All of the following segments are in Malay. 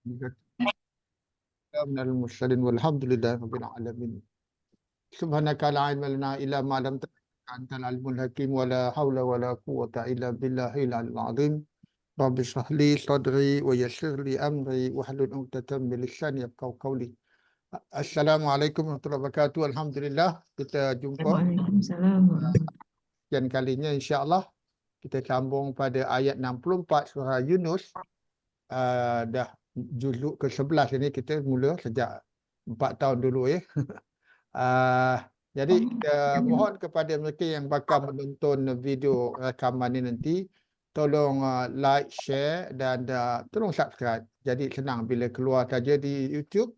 minal mursalin walhamdulillahi rabbil alamin. Subhanaka la ilma lana illa ma 'allamtana antal alimul hakim wa la haula wa la quwwata illa billahil aliyyil azim. Rabbi shrah li sadri wa yassir li amri wahlul 'uqdatam min lisani yafqahu qawli. Assalamualaikum warahmatullahi wabarakatuh. Alhamdulillah kita jumpa Waalaikumsalam warahmatullahi sekian kalinya insya-Allah kita sambung pada ayat 64 surah Yunus. Dah juzuk ke-11 ini kita mula sejak 4 tahun dulu ya. Jadi kita mohon kepada mereka yang bakal menonton video rakaman ini nanti tolong like, share dan tolong subscribe. Jadi senang bila keluar saja di YouTube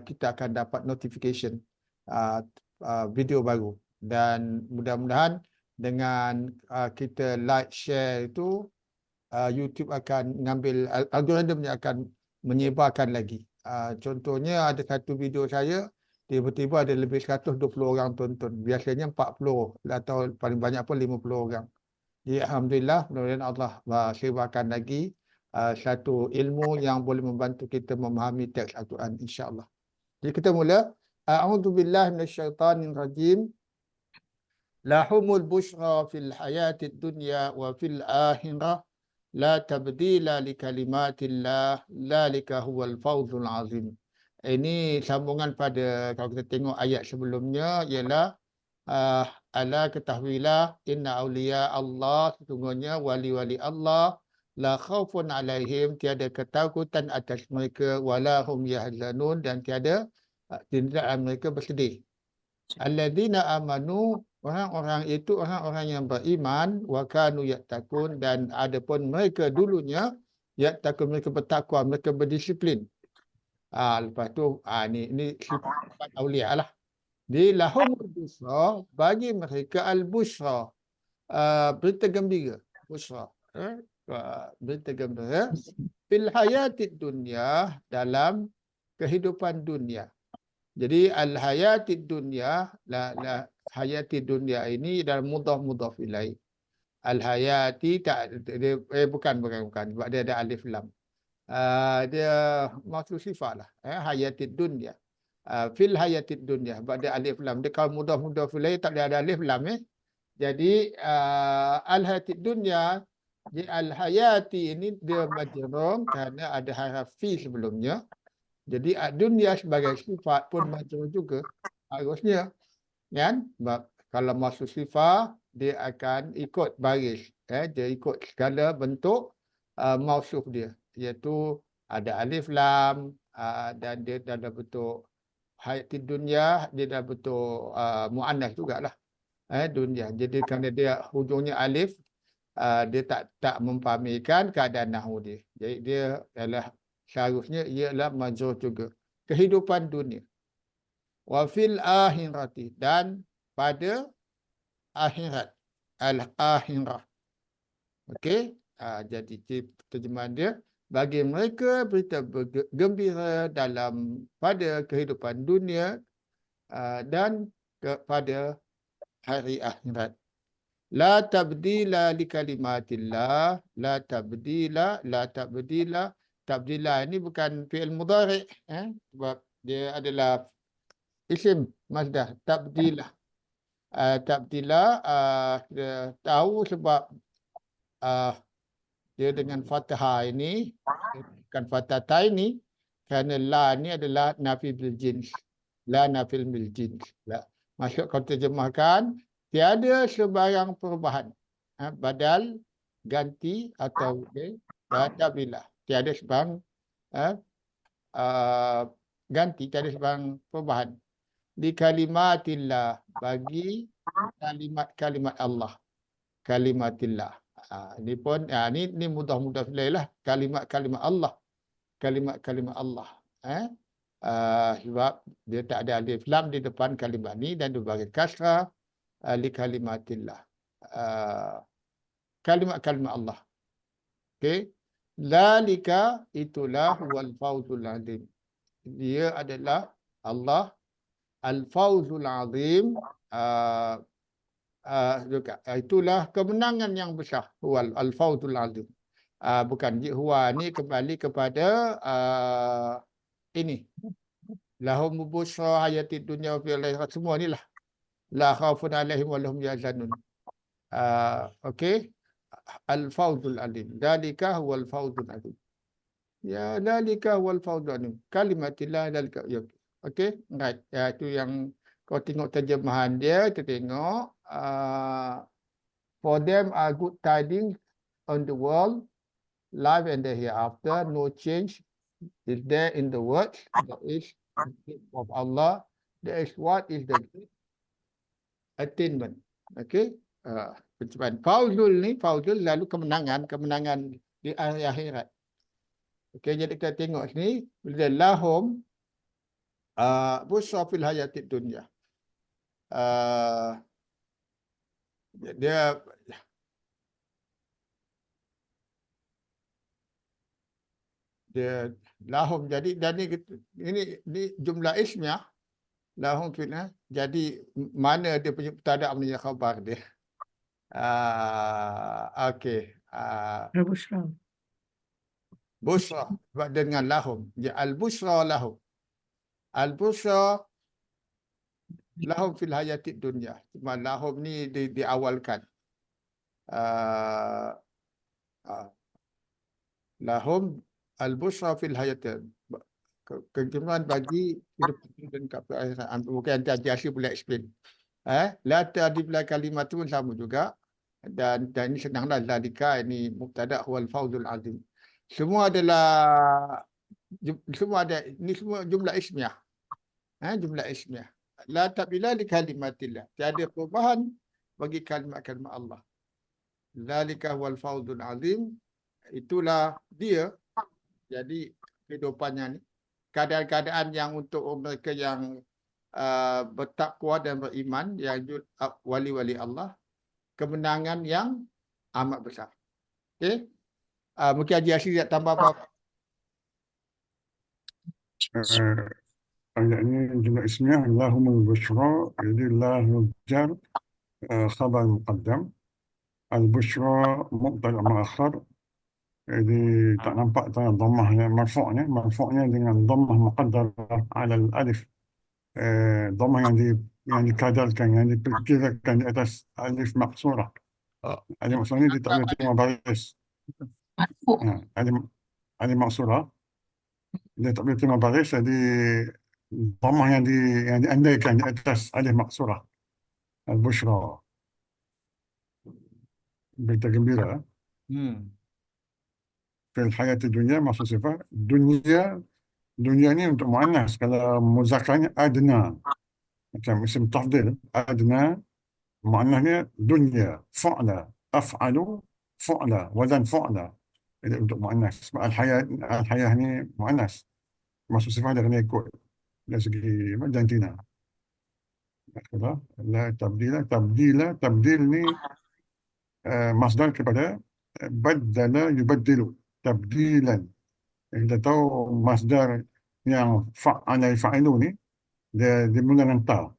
kita akan dapat notification video baru dan mudah-mudahan dengan kita like, share itu YouTube akan mengambil algoritmnya akan menyebarkan lagi. Contohnya ada satu video saya tiba-tiba ada lebih 120 orang tonton. Biasanya 40 atau paling banyak pun 50 orang. Jadi alhamdulillah mudah-mudahan Allah sebarkan lagi satu ilmu yang boleh membantu kita memahami teks Al-Quran insya-Allah. Jadi kita mula. A'udzubillahi minasyaitonirrajim. Lahumul busyra fil hayatid dunya wa fil akhirah la tabdila li kalimatillah dzalika huwal fawzul azim. Ini sambungan pada kalau kita tengok ayat sebelumnya ialah ala ketahuilah inna auliya Allah, sesungguhnya wali-wali Allah, la khaufun alaihim, tiada ketakutan atas mereka, wala hum yahzanun, dan tiada tindakan mereka bersedih. Alladzina amanu, orang-orang itu orang-orang yang beriman, wa kanu yattaqun, dan adapun mereka dulunya yattaqun, mereka bertakwa, mereka berdisiplin. Lepas tu ini sifat aulia lah. Di lahum busra, bagi mereka al-busra, berita gembira, busra, berita gembira fil hayatid dunya, dalam kehidupan dunia. Jadi al-hayatid dunya, hayatid dunya ini dalam mudhaf ilaih. Al-hayati tak bukan sebab dia ada alif lam. Dia maksud sifat lah, hayatid dunya. Fil hayatid dunya, sebab dia alif lam. Dia kalau mudhaf ilaih tak ada alif lam Jadi al-hayatid dunya, di al-hayati ini dia majrur kerana ada haraf fi sebelumnya. Jadi dunia sebagai sifat pun majrur juga harusnya, kan? Sebab kalau masuk sifat dia akan ikut baris, dia ikut segala bentuk mausuf dia, iaitu ada alif lam, dan dia dalam bentuk hayatid dunya, dia dalam bentuk muannas jugalah, dunia. Jadi kerana dia hujungnya alif, dia tak mempamerkan keadaan nahwu dia. Jadi dia adalah seharusnya ialah majrur juga. Kehidupan dunia. Wa fil akhirati, dan pada akhirat. Al-akhirah. Okey. Jadi terjemahan dia, bagi mereka berita gembira pada kehidupan dunia dan kepada hari akhirat. La tabdila li kalimatillah, la tabdila, la tabdila. Tabdila ini bukan fi'il mudhari', sebab dia adalah isim masdar, tabdila. Tabdila kita tahu sebab dia dengan fathah ini, bukan fathah ini, kerana la ni adalah nafi bil jins. La nafil bil jins. Maksud kalau terjemahkan, tiada sebarang perubahan. Badal, ganti atau tabdilah. Tiada sebarang ganti, tiada sebarang perubahan. Di kalimatillah, bagi kalimat-kalimat Allah. Kalimatillah. Ini pun, ini mudah-mudah lah. Kalimat-kalimat Allah. Kalimat-kalimat Allah. Sebab dia tak ada alif lam di depan kalimat ni dan dia bagi kasrah li kalimatillah. Kalimat-kalimat Allah. Okey. Zalika, itulah wal fawzul azim. Dia adalah Allah al-fawzul azim, juga itulah kemenangan yang besar, wal al-fawzul azim. Bukan huwa ni kembali kepada ini. Lahum busyra hayatid dunya wa fil akhirah, semua ni lah. La khaufun alaihim wa lahum yahzanun. Okey. Al-fawzul alim. Dzalika huwal fawzul alim. Ya, dzalika huwal fawzul alim. Kalimatillah dzalika. Ya. Okey, right. Ya, itu yang kau tengok terjemahan dia, kita tengok for them are good tidings on the world, life and the hereafter, no change is there in the world. There is the gift of Allah. There is what is the attainment. Okey. Pencapaian. Fauzul ni, fauzul lalu kemenangan di akhirat. Okey, jadi kita tengok sini bila lahum busra fil hayatid dunya. Dia lahum, jadi ini jumlah ismiyah lahum fil, jadi mana dia punya mubtada punya khabar dia. Okey. Al-Bushra. Busra dengan lahum. Ya, al-busra lahum. Al-busra lahum fil hayatid dunya. Cuma lahum ni diawalkan. Lahum al-busra fil hayatid. Kegemuran bagi kehidupan dan keakhiran. Bukan Jasi pula explain. La ta'dibla kalimatun sama juga. Dan ini senanglah, zalika ini mubtada wal fawzul azim. Semua adalah ini semua jumlah ismiyah. Jumlah ismiyah. La tabila li kalimatillah. Tiada perubahan bagi kalimat-kalimat Allah. Zalika wal fawzul azim. Itulah dia. Jadi kehidupannya ni, keadaan-keadaan yang untuk mereka yang bertakwa dan beriman, yang wali-wali Allah, kemenangan yang amat besar. Okey. Mungkin Haji Asyik nak tambah apa-apa? Ayat ini jumlah ismiyah lahumul busyra, jadi lahu jar khabar muqaddam, al-busyra mubtada muakhar. Jadi tak nampak dhammah marfu'nya dengan dhammah muqaddarah ala al-alif. Dhammah yang dikadarkan, yang diperkirakan di atas alif maqsurah. Alif maqsurah ni dia tak boleh terima baris. Alif maqsurah dia tak boleh terima baris, jadi dhammah yang diandaikan di atas alif maqsurah. Al-busyra, berita gembira. Fil hayat dunia, maksud sifat dunia ni untuk muannas. Kalau muzakarnya adna, macam isim tafdil, adna muannasnya dunia, fa'la, af'alu, fa'la, wazan fa'la. Jadi untuk muannas. Sebab al-hayah ni muannas, maksud sifat dia kena ikut dari segi jantina. La tabdil ni masdar kepada baddala yubaddilu, tabdilan. Kita tahu masdar yang fa'ala yaf'ilu ni dia mula dengan ta.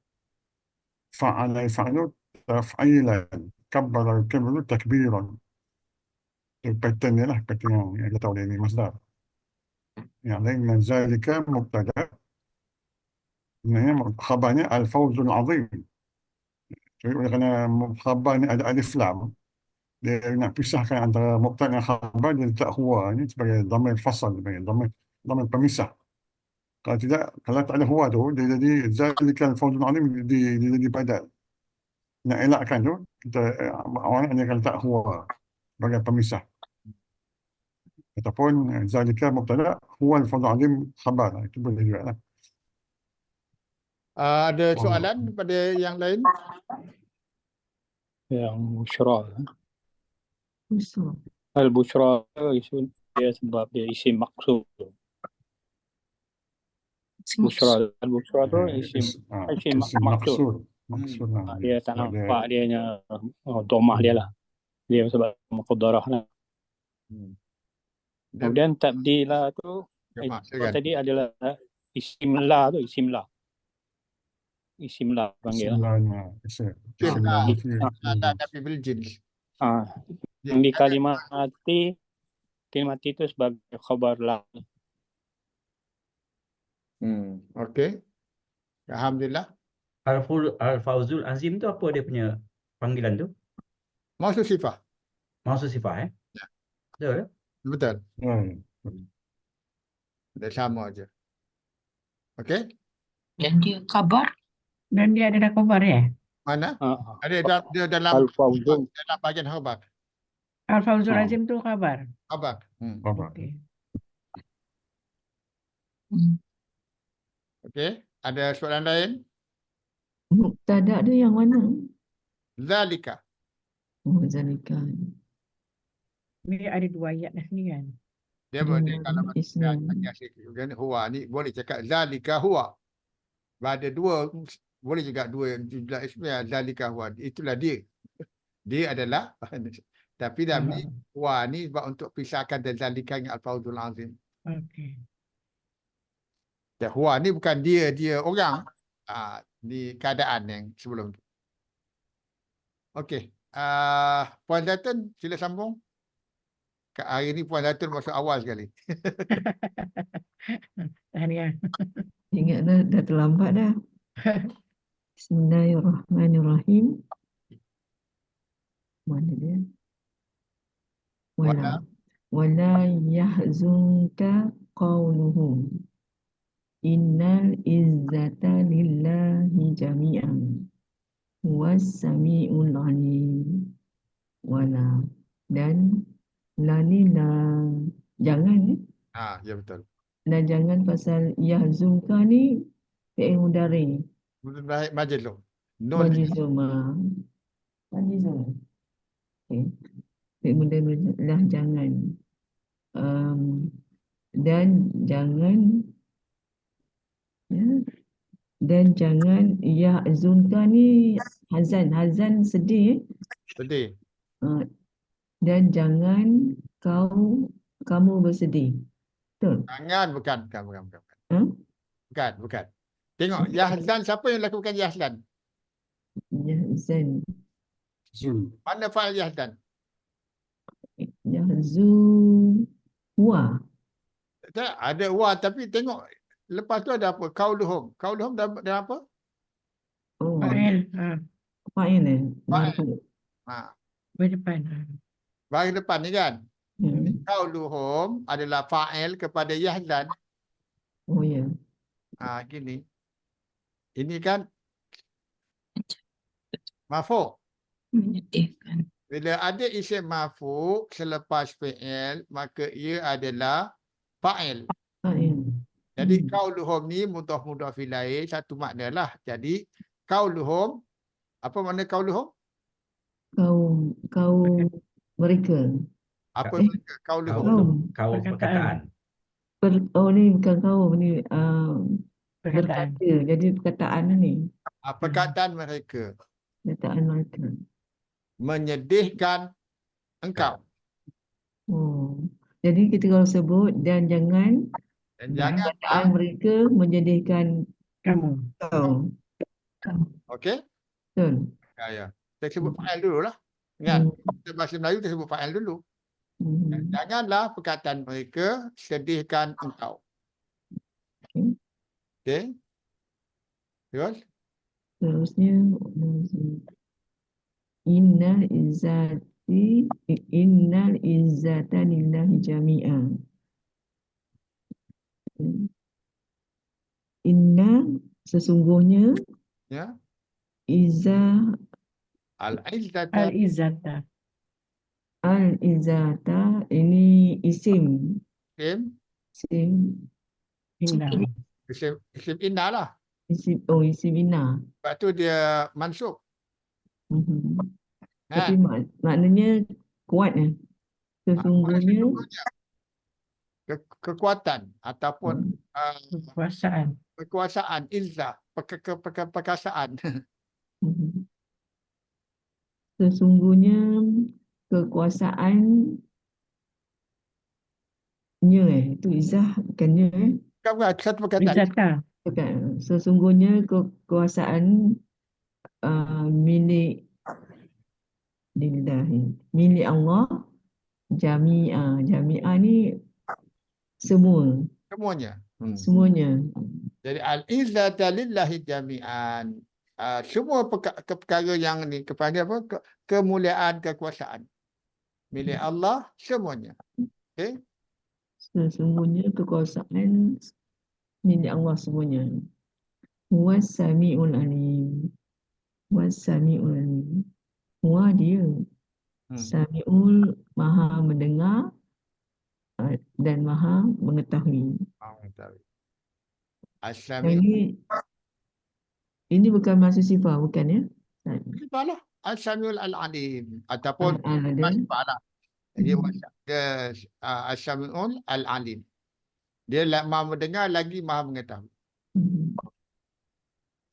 Fa'ala yaf'ilu taf'ilan, kabbara yukabbiru takbiran. Itu pattern ni lah, pattern yang kita tahu dia ni masdar. Yang lain min zalika mubtada, sebenarnya khabarnya al-fawzul azim. Jadi kerana khabar ni ada alif lam, dia nak pisahkan antara mubtada dan khabar, dia letak huwa ni sebagai dhamir fasal, sebagai dhamir pemisah. Kalau tidak, kalau tak ada huwa tu, dia jadi zalikal fawzul azim, dia jadi badal. Nak elakkan tu, kita orang ni akan letak huwa sebagai pemisah. Ataupun zalika mubtada, huwa al-fawzul azim khabar. Itu boleh juga lah. Ada soalan pada yang lain? Yang busyra. Bushra. Al-busyra dia sebab dia isim maksud. Busyra, al-busyra tu isim maksud. Dia tak nampak dia nya dhammah dia lah. Dia sebab muqaddarah lah. Kemudian tabdilah tu tadi adalah isim la tu, isim la panggil lah. Yang di kalimati Mungkin mati itu sebagai khabar lah. Okey. Alhamdulillah. Al-Fawzul Azim tu apa dia punya panggilan tu? Maksud sifah. Maksud sifat Ya. Betul ke? Betul. Hmm. Dia sama aja. Okey? Dan dia khabar. Dan dia ada khabar ya? Mana? Ah, Dia dalam Al-Fawzul. dalam bahagian khabar. Al-Fawzul Oh. Azim tu khabar. Khabar. Apa? Okey. Okey. Ada soalan lain? Mubtada dia yang mana? Zalika. Oh, zalika. Ni ada 2 ayat dah ni kan. Dia Dia boleh kalau Islam. huwa ni boleh cakap zalika huwa. Ada 2 boleh juga 2 jumlah ismiah zalika huwa. Itulah dia. Dia adalah tapi dalam ni huwa ni sebab untuk pisahkan dari zalika dengan al-fawzul azim. Okey. Ya, huwa ni bukan dia orang. Di keadaan yang sebelum tu. Okey. Puan Zaitun sila sambung. Hari ni Puan Zaitun masuk awal sekali. Tahniah. Ingat dah terlambat dah. Bismillahirrahmanirrahim. Mana dia? Wala yahzunka qawluhum. Innal izzata lillahi jami'an. Huwas sami'ul alim. Wala. Dan la jangan Ya betul. dan jangan pasal yahzunka ni fi'il mudhari Baik majlum. Nun majzuma majzuma. Okey. Fi'il mudhari lah jangan. Dan jangan ya, dan jangan yahzunka ni hazan sedih. sedih. Dan jangan kamu bersedih. Betul? Jangan bukan. Hmm? Bukan. Tengok Yahzan, siapa yang lakukan Yahzan? Yahzan. Zul. Mana fa'il Yahzan? Yahzu wa. Tak, ada wa tapi tengok lepas tu ada apa? Qauluhum. Qauluhum dah apa? Oh, Fa'il. fa'il eh. Fa'il. Berdepan. Baris depan ni kan? Hmm. Qauluhum adalah fa'il kepada Yahzan. Oh ya. Gini. Ini kan marfu'. Menyedihkan. Bila ada isim marfu' selepas fi'il, maka ia adalah fa'il. Fa'il. Jadi qauluhum ni mudhaf ilaih satu makna lah. Jadi qauluhum, apa makna qauluhum? Kau mereka. Apa Eh, mereka? Qauluhum. Kau perkataan. Oh ni bukan kau ni Perkataan. berkata. Jadi perkataan ni. Perkataan mereka Perkataan mereka. menyedihkan engkau. Oh. Jadi kita kalau sebut dan jangan Dan jangan, perkataan mereka menjadikan Kamu. kau. okey? Betul. Ya. Saya sebut fa'il dulu lah. Ingat, kita bahasa Melayu kita sebut fa'il dulu. Dan janganlah perkataan mereka sedihkan engkau. Okey? Terus? Terusnya innal izzata lillahi jami'an. Inna sesungguhnya Ya. izzah Al-izzata Al-Izzata. al-izzata ini isim Inna. isim inna lah. isim inna. Sebab tu dia mansub. Tapi maknanya kuat sesungguhnya Kekuatan ataupun Kekuasaan. kekuasaan, izzah, perkasaan. sesungguhnya kekuasaannya itu izzah bukannya Bukan satu perkataan. Izzata. bukan. Sesungguhnya kekuasaan milik lillahi, milik Allah Jami'ah. Jami'ah ni semua. Semuanya. Semuanya. Jadi al-izzata lillahi jami'an. Semua perkara yang ni kepada apa? Kemuliaan, kekuasaan. Milik Allah semuanya. Okey. Sesungguhnya kekuasaan milik Allah semuanya. Huwas sami'ul alim. Huwas sami'ul alim. Huwa dia. Sami'ul maha mendengar dan maha mengetahui. As-sami'. Ini bukan masuk sifat, bukan ya? Sifatlah as-sami'ul al-alim ataupun Ada. sifatlah. Jadi as-sami'ul al-alim. Dia maha mendengar lagi maha mengetahui.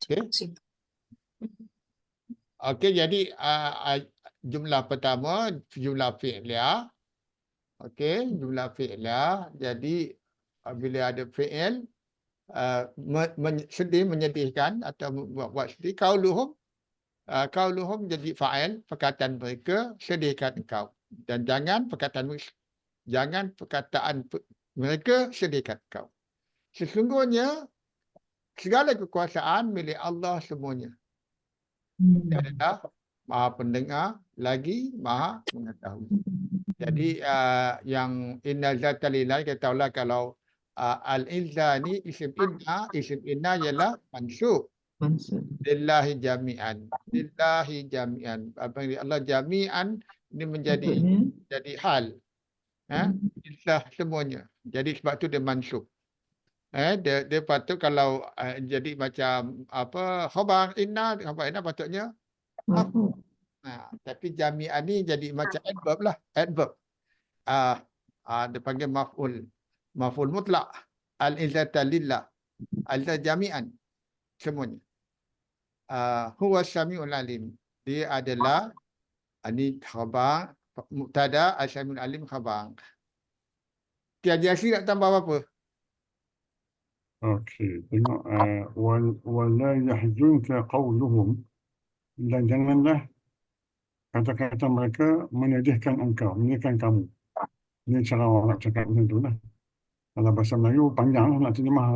Okey. Okey, jadi jumlah pertama jumlah fi'liyah. Okey, jumlah fi'liyah. Jadi bila ada fi'il sedih, menyedihkan atau buat sedih, qauluhum jadi fa'il, perkataan mereka sedihkan engkau. Dan jangan perkataan mereka sedihkan engkau. Sesungguhnya segala kekuasaan milik Allah semuanya. Dia adalah maha pendengar lagi maha mengetahui. Jadi yang inna zata lillahi, kita tahulah kalau al-izza ni isim inna ialah mansub. Lillahi jami'an. Lillahi jami'an. Apa yang Allah jami'an ini menjadi hal. Izzah semuanya. Jadi sebab tu dia mansub. Dia patut kalau jadi macam apa khabar inna patutnya maf'ul. Tapi jami'an ni jadi macam adverb lah, adverb. Dia panggil maf'ul mutlak. Al-izzata lillah. Al-izzata jami'an semuanya. Huwa sami'ul alim. Dia adalah ini khabar mubtada, al-sami'ul alim khabar. Tiada Yasir nak tambah apa-apa? Okey, tengok wala yahzunka qawluhum, dan janganlah kata-kata mereka menyedihkan engkau, menyedihkan kamu. Ini cara orang nak cakap macam tu lah. Kalau bahasa Melayu panjang nak terjemah.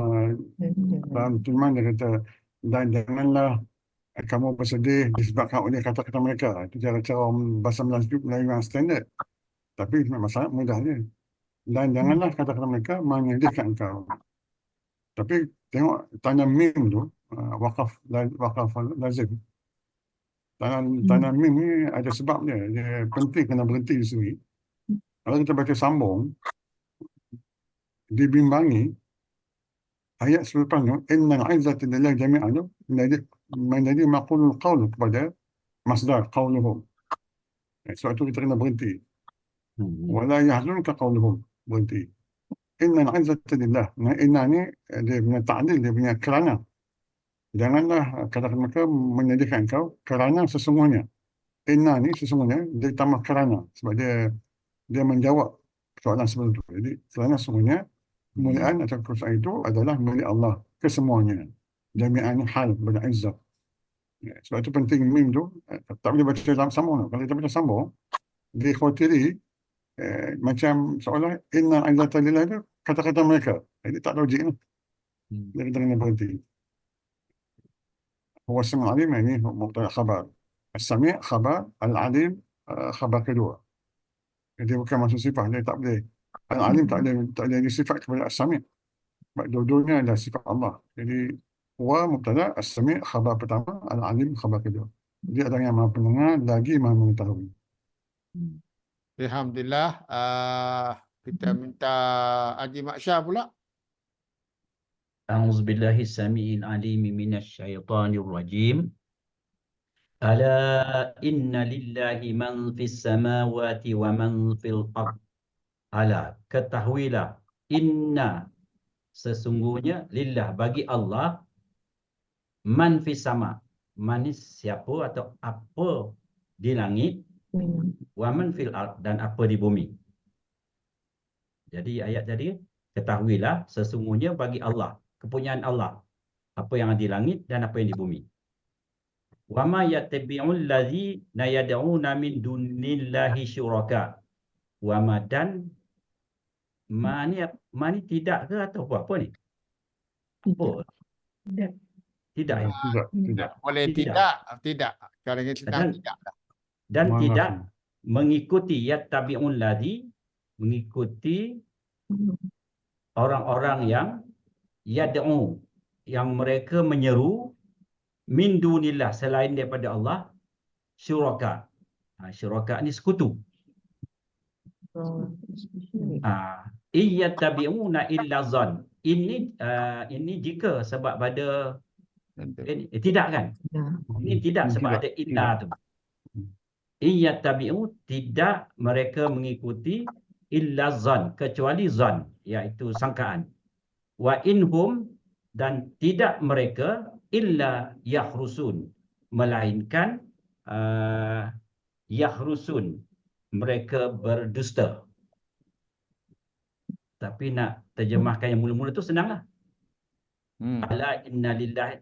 Dalam terjemahan dia kata, dan janganlah kamu bersedih disebabkan oleh kata-kata mereka. Itu cara-cara bahasa Melayu yang standard. Tapi masalah mudah je. Dan janganlah kata-kata mereka menyedihkan engkau. Tapi tengok tanda mim tu, wakaf lazim. Tanda mim ni ada sebab dia. Dia penting kena berhenti di sini. Kalau kita baca sambung, dibimbangi, ayat selepasnya, innal izzata lillahi jami'an tu, menjadi maqulul qawl kepada masdar qawluhum. Sebab tu kita kena berhenti. Wala yahzunka qawluhum, berhenti. Innal izzata lillah. Inna ni dia punya ta'lil, dia punya kerana. Janganlah kata mereka menyedihkan kau kerana sesungguhnya. Inna ni sesungguhnya dia tambah kerana sebab dia menjawab soalan sebelum itu. Jadi kerana sesungguhnya kemuliaan atau kekuasaan itu adalah milik Allah kesemuanya. Jami'an hal berizzah. Sebab itu penting mim tu tak boleh baca dalam sambung. Kalau kita baca sambung, dikhawatiri macam seolah inna izzata lillah itu kata-kata mereka. Jadi tak logik lah. Jadi kita kena berhenti. Huwa sami'ul alim ini mubtada khabar. As-sami' khabar, al-alim khabar kedua. Jadi bukan masuk sifat, dia tak boleh. Al-alim tak ada sifat kepada as-sami'. Sebab dua-duanya adalah sifat Allah. Jadi huwa mubtada, as-sami' khabar pertama, al-alim khabar kedua. Dia adalah yang maha pendengar lagi maha mengetahui. Alhamdulillah. Kita minta Haji Mak Syah pula. A'udzubillahi samii'il 'aliim minasyaitonir rajim. Ala inna lillahi man fis samawati wa man fil ard. Ala, ketahuilah, inna, sesungguhnya, lillah, bagi Allah, man fis sama, manis siapa atau apa di langit, wa man fil ard, dan apa di bumi. Jadi ayat tadi, ketahuilah sesungguhnya bagi Allah, kepunyaan Allah, apa yang ada di langit dan apa yang di bumi. Wa ma yattabi'ul ladzina yad'una min dunillahi syuraka. wa ma dan ma ni tidak ke atau apa ni? Apa? Tidak. Tidak ya. Tidak. Boleh Tidak. tidak. Kalau ini senang Dan- tidak. Dan Maaf. tidak mengikuti yattabi'un ladzi, mengikuti orang-orang yang yad'u, yang mereka menyeru min dunillah, selain daripada Allah, syuraka. Syuraka ni sekutu. Iyattabi'una illa zan. Ini jika sebab pada tidak kan? Ini tidak sebab ada illa tu. Iyattabi'u, tidak mereka mengikuti illa zan, kecuali zan, iaitu sangkaan. Wa inhum, dan tidak mereka illa yahrusun, melainkan yahrusun, mereka berdusta. Tapi nak terjemahkan yang mula-mula tu senanglah. Ala inna lillahi,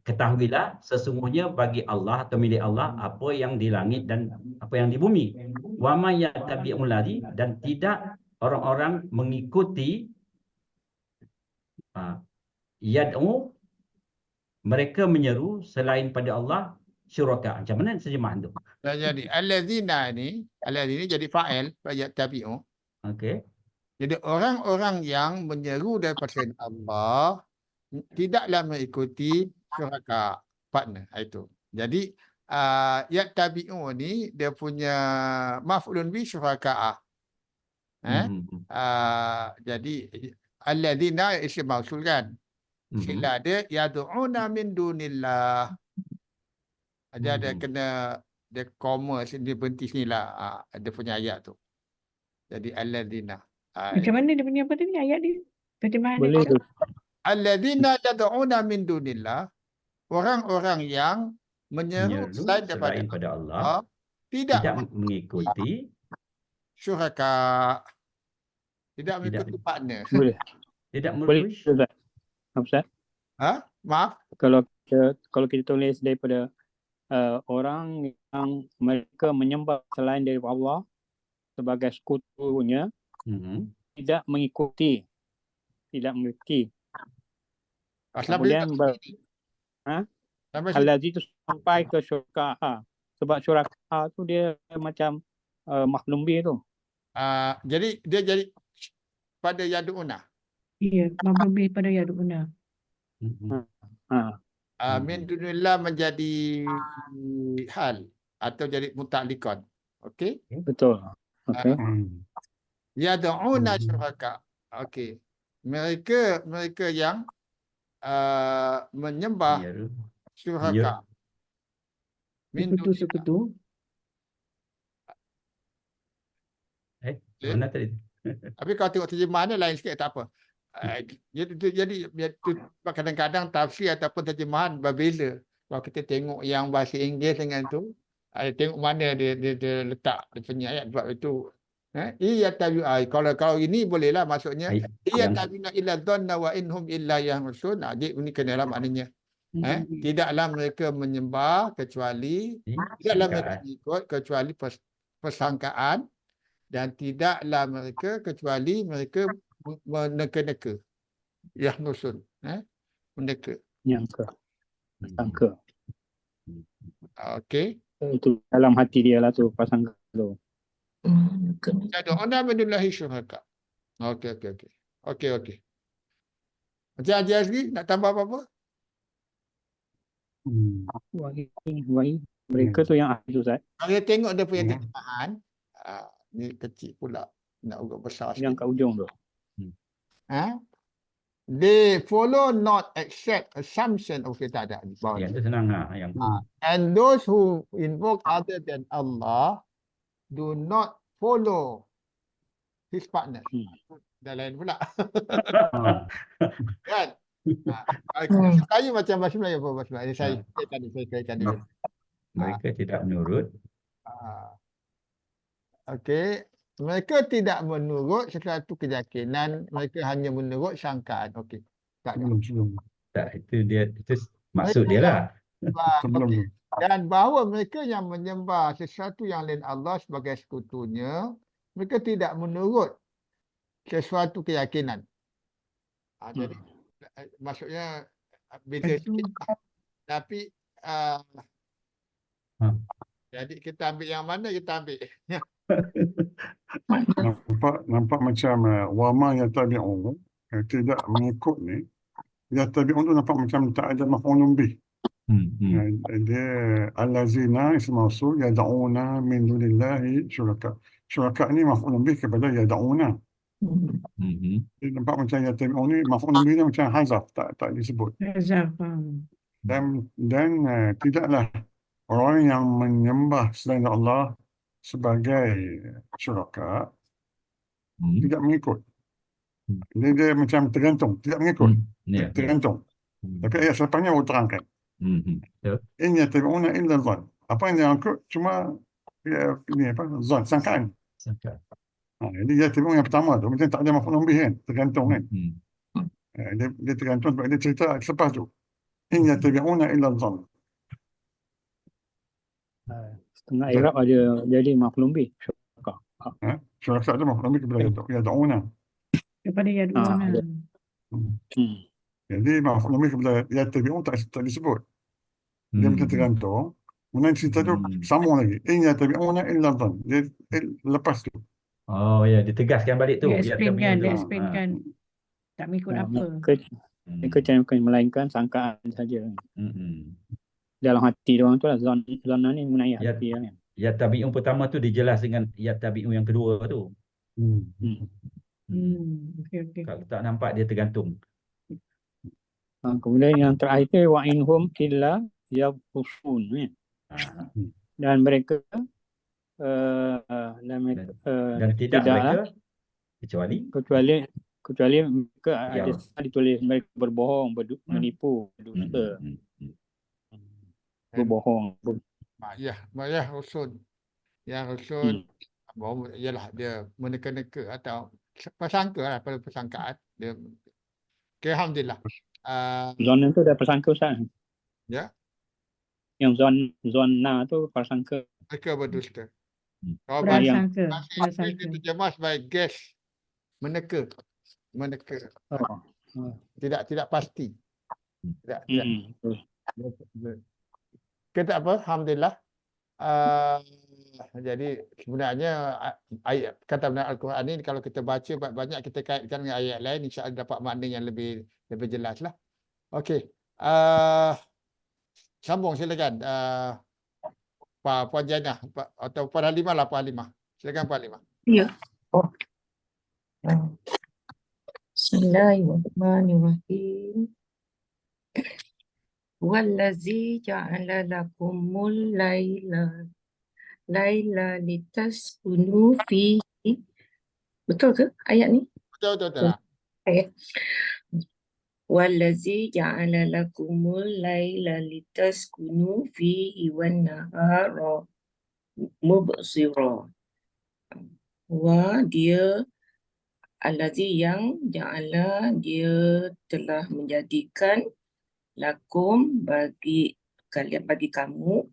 ketahuilah sesungguhnya bagi Allah atau milik Allah apa yang di langit dan apa yang di bumi. Wa ma yattabi'ul ladzi, dan tidak orang-orang mengikuti yad'u, mereka menyeru selain pada Allah, syuraka. Macam mana terjemahan tu? Jadi allazina ni jadi fa'il yattabi'u. Okey. Jadi orang-orang yang menyeru daripada Allah tidaklah mengikuti syuraka, partner. Itu. Jadi yattabi'u ni dia punya maf'ulun bi syuraka. Jadi alladzina isim mausul kan. Sila dia yad'una min dunillah. Ada kena dia koma sini, berhenti sinilah dia punya ayat tu. Jadi alladzina. Macam mana dia punya apa tadi ayat dia? Terjemahan Boleh dia. tu. Alladzina yad'una min dunillah, orang-orang yang menyeru selain daripada pada Allah, Allah tidak mengikuti syuraka, tidak mengikuti partner. Boleh. tidak Boleh mengikuti Ustaz. Ustaz. Maaf. Kalau kita tulis daripada orang yang mereka menyembah selain daripada Allah sebagai sekutunya, tidak mengikuti. Kemudian al-ladzi itu sampai ke syuraka. Sebab syuraka tu dia macam makhlum bi tu. Jadi dia jadi pada yad'una. Iya, mabni pada yad'una. Min dunillah menjadi hal atau jadi muta'alliqan. Okey? Betul. Okey. Yad'una syuraka. Okey. Mereka yang menyembah syuraka. Min dunillah. Sekutu. Mana tadi? Tapi kalau tengok terjemahannya lain sikit, tak apa. Jadi kadang-kadang tafsir ataupun terjemahan berbeza. Kalau kita tengok yang bahasa Inggeris dengan tu, tengok mana dia letak dia punya ayat buat itu. Kalau ini bolehlah maksudnya tabiuna illa dhanna wa inhum illa yahrusun. Jadi ini kenalah maknanya. Tidaklah mereka menyembah kecuali tidaklah mereka ikut kecuali persangkaan, dan tidaklah mereka kecuali mereka meneka-neka. Yahnusun, meneka. Sangka. Okey. Itu dalam hati dia lah tu, pasang tu. Yad'una min dunillahi syuraka. Okey. Macam Haji Azri nak tambah apa-apa? Wahi. Mereka tu yang ahli tu, Ustaz. Kalau tengok dia punya terjemahan, ni kecil pula, nak urut besar sikit. Yang kat ujung tu. They follow not accept assumption. Okey, tak ada di bawah. Yang tu senang And those who invoke other than Allah do not follow his partner. Dah lain pula. Kan? Saya macam bahasa Melayu apa bahasa Melayu. Saya kaitkan dulu. Mereka tidak menurut. Okey. Mereka tidak menurut sesuatu keyakinan, mereka hanya menurut sangkaan. Okey. Tak ada. Tak, itu maksud dia lah. Dan bahawa mereka yang menyembah sesuatu yang lain Allah sebagai sekutunya mereka tidak menurut sesuatu keyakinan. Jadi maksudnya beza sikit lah. Tapi jadi kita ambil yang mana kita ambil. Nampak macam wama yattabi'un tidak mengikut ni. Yattabi'un tu nampak macam tak ada maf'ulun bih. Dia allazina ism mausul yad'una min dunillahi syuraka. Syuraka ni maf'ulun bih kepada yad'una. Dia nampak macam yattabi'un ni maf'ulun bih ni macam hazaf, tak disebut. Dan tidaklah orang yang menyembah selain Allah sebagai syuraka tidak mengikut. Dia macam tergantung, tidak mengikut. Tergantung. Tapi ayat selepasnya baru terangkan. In yattabi'una illa dhann. Apa yang dia ikut cuma ini apa? Dhann, sangkaan. Jadi yattabi'un yang pertama tu macam tak ada maf'ul bih kan, tergantung kan. Dia tergantung sebab dia cerita selepas tu. In yattabi'una illa dhann. Setengah Arab ada jadi maf'ul bih. Syuraka tu maf'ul bih kepada yad'una. Kepada Yad'una. Jadi maf'ul bih kepada yattabi'un tak disebut. Dia macam tergantung. Kemudian cerita tu sambung lagi. In yattabi'una illa dhann. Dia lepas tu. Oh ya, ditegaskan balik tu. Dia explainkan, dia tu. explainkan. Tak mengikut apa. Mereka jangan melainkan sangkaan saja. Dalam hati dia orang tu lah. Zona ni mengenai hati. Yattabi'un pertama tu dijelas dengan yattabi'un yang kedua tu. Okey. Kalau tak nampak dia tergantung. Kemudian yang terakhir tu wa inhum illa yaqusun. Dan mereka Dan tidak mereka kecuali mereka ada ditulis mereka berbohong, menipu, berdusta, berbohong. Ya rusun. Yang rusun ialah dia meneka-neka atau persangka lah, pada persangkaan. Dia okay, alhamdulillah. Zon tu dah persangka Ustaz. Ya. Yang zona tu persangka. Mereka berdusta. Kalau Prasangka. bahasa Inggeris diterjemah sebagai guess, meneka. Tidak pasti. Tidak. Kita tak apa, alhamdulillah. Jadi sebenarnya ayat kata benar Al-Quran ini kalau kita baca banyak kita kaitkan dengan ayat lain, insya-Allah dapat makna yang lebih jelas lah. Okey. Sambung silakan. Puan Jana atau Puan Halimah lah, Puan Halimah. Silakan Puan Halimah. Ya. Bismillahirrahmanirrahim. Wallazi ja'ala lakumul laila litaskunu fihi. Betul ke ayat ni? Betul. Ayat. Wallazi ja'ala lakumul laila litaskunu fihi wan nahara mubsira. Dia allazi yang ja'ala dia telah menjadikan lakum bagi kamu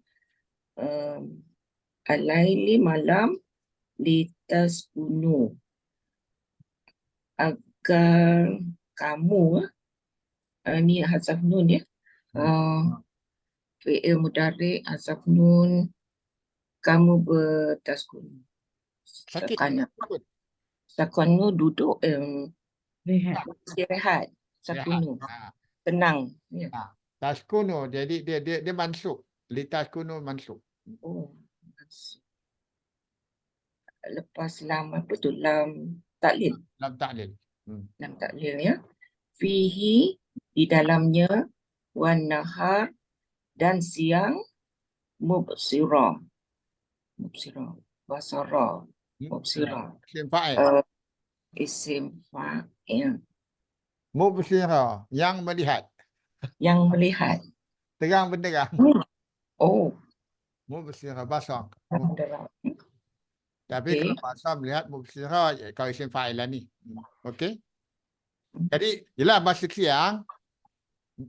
al-laili malam litaskunu agar kamu ni hazaf nun ya. Fi'il mudhari hazaf nun, kamu bertaskun. Sakunu duduk rehat. Sakunu tenang. Ya. Taskunu jadi dia mansub. Litaskunu mansub. Lepas lam apa tu? Lam taklil. Lam taklil. Lam taklil ya. Fihi di dalamnya, wan nahar dan siang, mubsira. Basara. Mubsira. Isim fa'il. Mubsira, yang melihat. Terang benderang. Mubsira, basar. Tapi kalau basar melihat mubsira, kalau isim fa'il lah ni. Okey. Jadi, jelas masa siang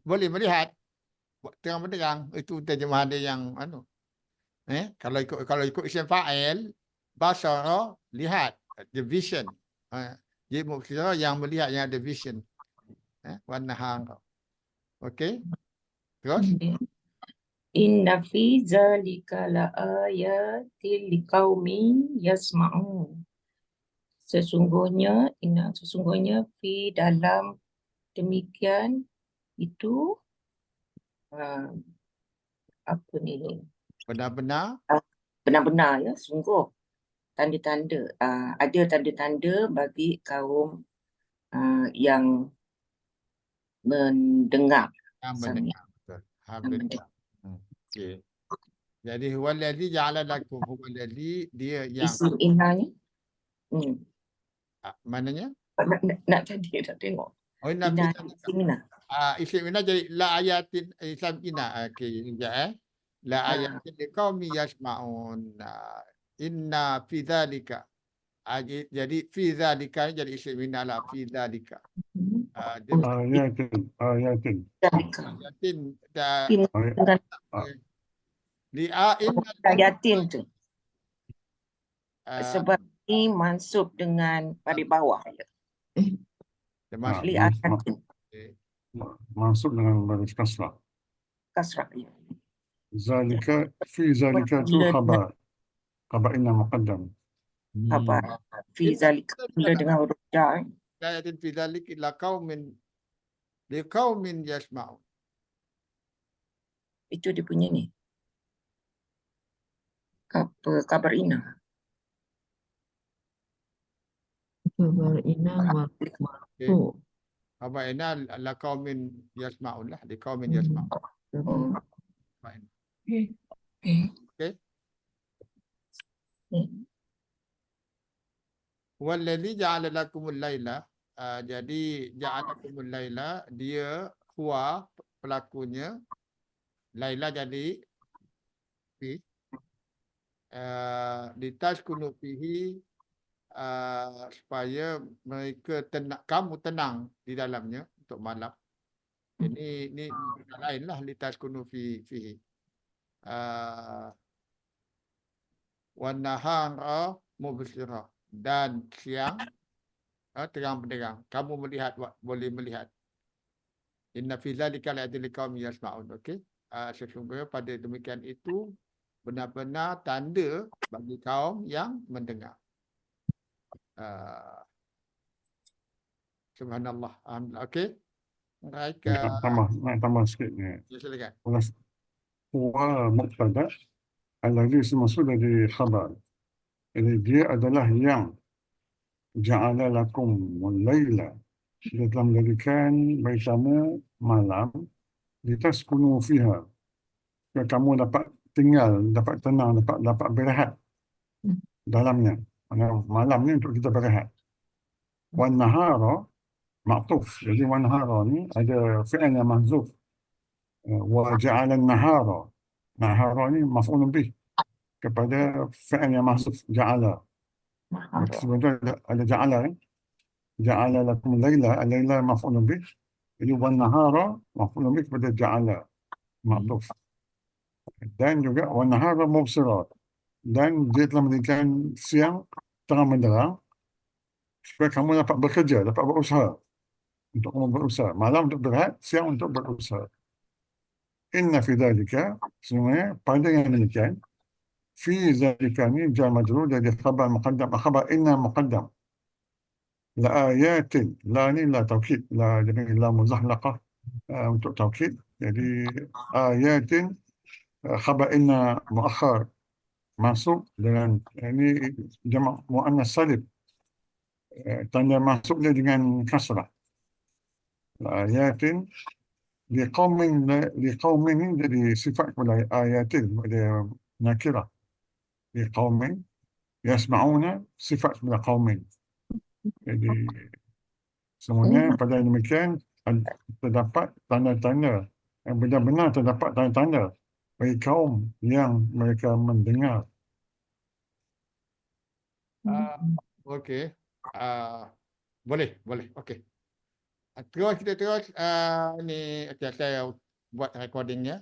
boleh melihat terang benderang. Itu terjemahan dia yang Kalau ikut isim fa'il, basara, lihat. the vision. Jadi mubsirah yang melihat, yang ada vision. Wan nahar. Okey. Terus? Inna fi zalika laayatil liqaumin yasma'un. Sesungguhnya fi dalam demikian itu apa ni? Benar-benar Benar-benar ya, sungguh tanda-tanda, ada tanda-tanda bagi kaum yang mendengar. yang Misalnya, mendengar. Betul. Alhamdulillah. Okey. Jadi huwallazi ja'ala lakum, huwallazi dia yang isim innanya. mananya? Nak jadi, nak tengok. Oh, inna fi Inna zalika. isim inna. Isim inna jadi la ayatin isam inna. Okey, sekejap La ayatin liqaumi yasma'un. Inna fi zalika. Jadi fi zalika ni jadi isim inna lah fi zalika. Ayatin. Zalika. Ayatin Dengan li'ain ayatin tu. Sebab ini mansub dengan pada bawah. termasuk Li'ayatin. Masuk dengan baris kasrah. Kasrah. Zalika, fi zalika tu khabar. Khabar inna muqaddam. Apa? Fi zalika. Bila dengan huruf jar. ayatin fi zalika liqaumin yasma'un. Itu dia punya ni. Apa? Kabar inna. Kabar ina marfu. Khabar inna liqaumin yasma'un lah, liqaumin yasma'un. Okey. Wallazi ja'ala lakumul laila. Jadi ja'alakumul laila, dia huwa pelakunya. Laila jadi fi litaskunu fihi, supaya mereka kamu tenang di dalamnya untuk malam. Ini lain lah litaskunu fihi. Wan nahara mubsirah, dan siang terang benderang. Kamu melihat, boleh melihat. Inna fi zalika la'ayatin liqaumin yasma'un. Okey. Sesungguhnya pada demikian itu benar-benar tanda bagi kaum yang mendengar. Subhanallah. Alhamdulillah. Okey. Baik. Nak tambah sikit ni. Silakan. Huwa mubtada, alladhi maksud dari khabar. Jadi dia adalah yang ja'ala lakum al-laila. Dia telah menjadikan bagi kamu malam, litaskunu fiha. Supaya kamu dapat tinggal, dapat tenang, dapat berehat dalamnya. Malam ni untuk kita berehat. Wan nahara ma'tuf. Jadi wan nahara ni ada fi'il yang mahzuf. Wa ja'ala an-nahara. Nahara ni maf'ulun bih kepada fi'il yang mahzuf, ja'ala. Sebenarnya ada ja'ala kan? Ja'ala lakum al-laila, al-laila maf'ulun bih. Jadi wan nahara maf'ulun bih kepada ja'ala ma'tuf. Dan juga wan nahara mubsirah. Dan dia telah menjadikan siang terang benderang supaya kamu dapat bekerja, dapat berusaha. Untuk kamu berusaha. Malam untuk berehat, siang untuk berusaha. Inna fi dhalika, sebenarnya pada yang demikian, fi dhalika ni jar majrur dari khabar muqaddam, khabar inna muqaddam. La ayatin, la ni la taukid, la jadi la muzahlaqah untuk taukid. Jadi ayatin, khabar inna muakhar masuk dengan ini jamak muannas salim. Tanda masuknya dengan kasrah. Ayatin liqaumin ini jadi sifat kepada ayatin, kepada nakirah. Liqaumin yasma'una, sifat kepada qaumin. Jadi semuanya pada demikian terdapat tanda-tanda, benar-benar terdapat tanda-tanda bagi kaum yang mereka mendengar. Okey. Boleh. Okey. Terus kita ni okay, saya buat recordingnya.